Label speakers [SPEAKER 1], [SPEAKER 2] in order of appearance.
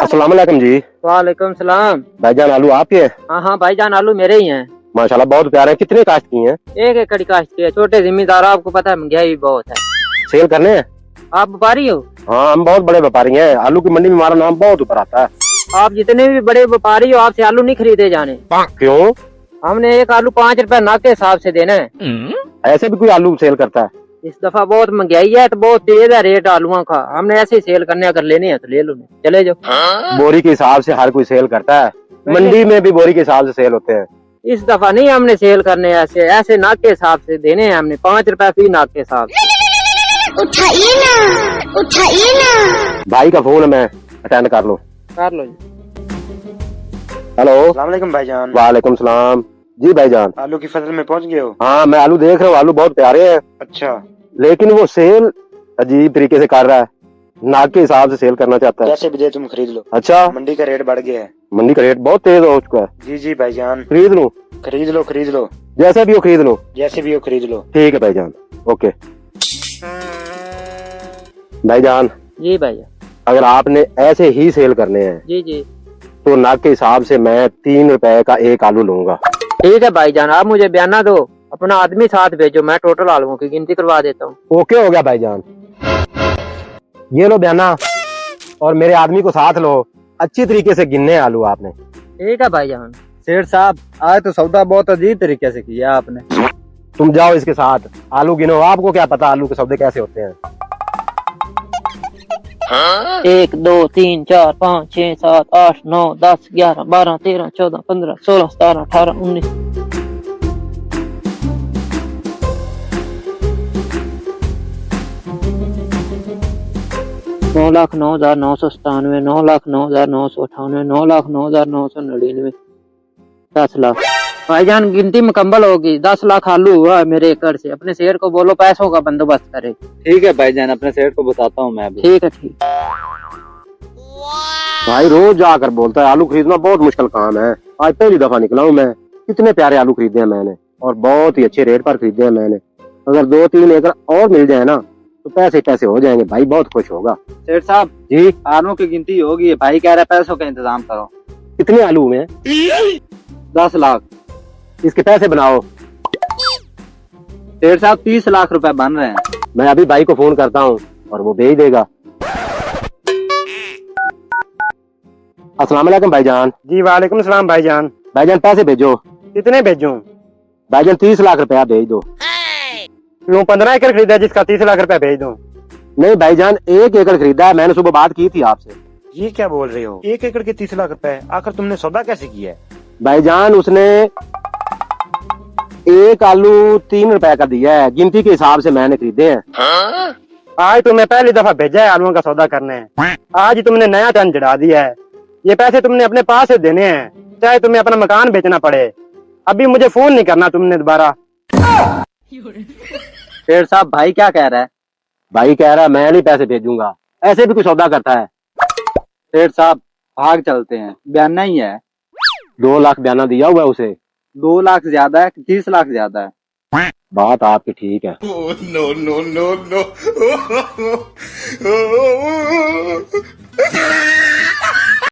[SPEAKER 1] अस्सलाम वालेकुम जी।
[SPEAKER 2] वालेकुम सलाम।
[SPEAKER 1] भाईजान आलू आपके हैं?
[SPEAKER 2] हाँ हाँ भाईजान, आलू मेरे ही हैं।
[SPEAKER 1] माशाल्लाह बहुत प्यारे हैं। कितने काश्त की हैं?
[SPEAKER 2] 1 एकड़ काश्त की है। छोटे जिम्मेदार, आपको पता है महंगाई बहुत है।
[SPEAKER 1] सेल करने हैं?
[SPEAKER 2] आप व्यापारी हो?
[SPEAKER 1] हाँ हम बहुत बड़े व्यापारी हैं। आलू की मंडी में हमारा नाम बहुत ऊपर आता है।
[SPEAKER 2] आप जितने भी बड़े व्यापारी हो, आपसे आलू नहीं खरीदे जाने।
[SPEAKER 1] क्यों?
[SPEAKER 2] हमने एक आलू 5 रुपए नाक के हिसाब से देना है।
[SPEAKER 1] ऐसे भी कोई आलू सेल करता है?
[SPEAKER 2] इस दफा बहुत महंगाई है तो बहुत तेज है रेट आलूओं का। हमने ऐसे ही सेल करने, अगर लेने हैं तो ले लो, चले जाओ।
[SPEAKER 1] बोरी के हिसाब से हर कोई सेल करता है। मंडी में भी बोरी के हिसाब से सेल होते हैं।
[SPEAKER 2] इस दफा नहीं हमने सेल करने, ऐसे ऐसे नाक के हिसाब से देने हैं हमने। 5 रुपए फी नाक के हिसाब से।
[SPEAKER 3] उठाइए ना।
[SPEAKER 1] भाई का फोन है, मैं अटेंड कर लो।
[SPEAKER 2] कर लो जी।
[SPEAKER 1] हेलो।
[SPEAKER 4] अस्सलाम वालेकुम भाईजान।
[SPEAKER 1] वालेकुम सलाम। जी भाईजान।
[SPEAKER 4] आलू की फसल में पहुंच गए हो?
[SPEAKER 1] हाँ मैं आलू देख रहा हूँ, आलू बहुत प्यारे हैं।
[SPEAKER 4] अच्छा,
[SPEAKER 1] लेकिन वो सेल अजीब तरीके से कर रहा है। नाक के हिसाब से सेल करना चाहता है।
[SPEAKER 4] जैसे भी दे तुम खरीद लो।
[SPEAKER 1] अच्छा,
[SPEAKER 4] मंडी का रेट बढ़ गया है।
[SPEAKER 1] मंडी का रेट बहुत तेज हो चुका है।
[SPEAKER 4] जी जी भाईजान,
[SPEAKER 1] खरीद लूं?
[SPEAKER 4] खरीद लो
[SPEAKER 1] जैसे भी हो खरीद लूं।
[SPEAKER 4] जैसे भी हो खरीद लो।
[SPEAKER 1] ठीक है भाईजान, ओके। भाईजान
[SPEAKER 2] जी भैया।
[SPEAKER 1] अगर आपने ऐसे ही सेल करने हैं
[SPEAKER 2] जी जी
[SPEAKER 1] तो नाक के हिसाब से मैं 3 रुपए का एक आलू लूंगा।
[SPEAKER 2] ठीक है भाईजान, आप मुझे बयाना दो, अपना आदमी साथ भेजो, मैं टोटल आलूओं की गिनती करवा देता हूँ।
[SPEAKER 1] ओके हो गया भाईजान। ये लो बयाना और मेरे आदमी को साथ लो। अच्छी तरीके से गिनने हैं आलू आपने।
[SPEAKER 2] ठीक है भाईजान।
[SPEAKER 5] सेठ साहब आज तो सौदा बहुत अजीब तरीके से किया आपने।
[SPEAKER 1] तुम जाओ इसके साथ आलू गिनो। आपको क्या पता आलू के सौदे कैसे होते हैं?
[SPEAKER 2] 1 2 3 4 5 6 7 8 9 10 11 12 13 14 15 16 17 18 19। नौ लाख 9,997, 9,09,998, 9,09,999, 10 लाख। भाईजान गिनती मुकम्मल होगी। 10 लाख आलू हुआ है मेरे एकड़ से। अपने शेर को बोलो पैसों का बंदोबस्त करे।
[SPEAKER 5] ठीक है भाईजान, अपने सेठ को बताता हूँ मैं अभी।
[SPEAKER 2] ठीक है ठीक।
[SPEAKER 1] भाई रोज जाकर बोलता है आलू खरीदना बहुत मुश्किल काम है। आज पहली दफा निकला हूँ मैं। कितने प्यारे आलू खरीदे हैं मैंने और बहुत ही अच्छे रेट पर खरीदे हैं मैंने। अगर 2-3 एकड़ और मिल जाए ना तो पैसे कैसे हो जाएंगे। भाई बहुत खुश होगा।
[SPEAKER 5] सेठ साहब
[SPEAKER 1] जी
[SPEAKER 5] आलू की गिनती होगी, भाई कह रहा है पैसों का इंतजाम करो।
[SPEAKER 1] कितने आलू में?
[SPEAKER 5] 10 लाख।
[SPEAKER 1] इसके पैसे बनाओ।
[SPEAKER 5] सेठ साहब 30 लाख रुपए बन रहे हैं।
[SPEAKER 1] मैं अभी भाई को फोन करता हूँ और वो भेज देगा। अस्सलाम वालेकुम भाईजान।
[SPEAKER 4] जी वालेकुम सलाम भाईजान।
[SPEAKER 1] भाईजान पैसे भेजो।
[SPEAKER 4] कितने भेजूं?
[SPEAKER 1] भाईजान 30 लाख रुपया भेज दो।
[SPEAKER 4] क्यों 15 एकड़ खरीदा जिसका 30 लाख रुपया भेज दूं?
[SPEAKER 1] नहीं भाईजान 1 एकड़ खरीदा है मैंने। सुबह बात की थी आपसे।
[SPEAKER 4] ये क्या बोल रहे हो? 1 एकड़ के 30 लाख रुपए? आखिर तुमने सौदा कैसे किया है?
[SPEAKER 1] भाईजान उसने एक आलू 3 रुपए का दिया है। गिनती के हिसाब से मैंने खरीदे हैं।
[SPEAKER 4] आज तुम्हें पहली दफा भेजा है आलूओं का सौदा करने। आज तुमने नया टन चढ़ा दिया है। ये पैसे तुमने अपने पास से देने हैं, चाहे तुम्हें अपना मकान बेचना पड़े। अभी मुझे फोन नहीं करना तुमने दोबारा।
[SPEAKER 5] सेठ साहब भाई क्या कह रहा है?
[SPEAKER 1] भाई कह रहा है मैं नहीं पैसे भेजूंगा। ऐसे भी कुछ सौदा करता है।
[SPEAKER 5] सेठ साहब भाग चलते हैं, बयाना ही है।
[SPEAKER 1] 2 लाख बयाना दिया हुआ है उसे।
[SPEAKER 5] 2 लाख ज्यादा है, 30 लाख ज्यादा है।
[SPEAKER 1] बात आपकी ठीक है।
[SPEAKER 6] no.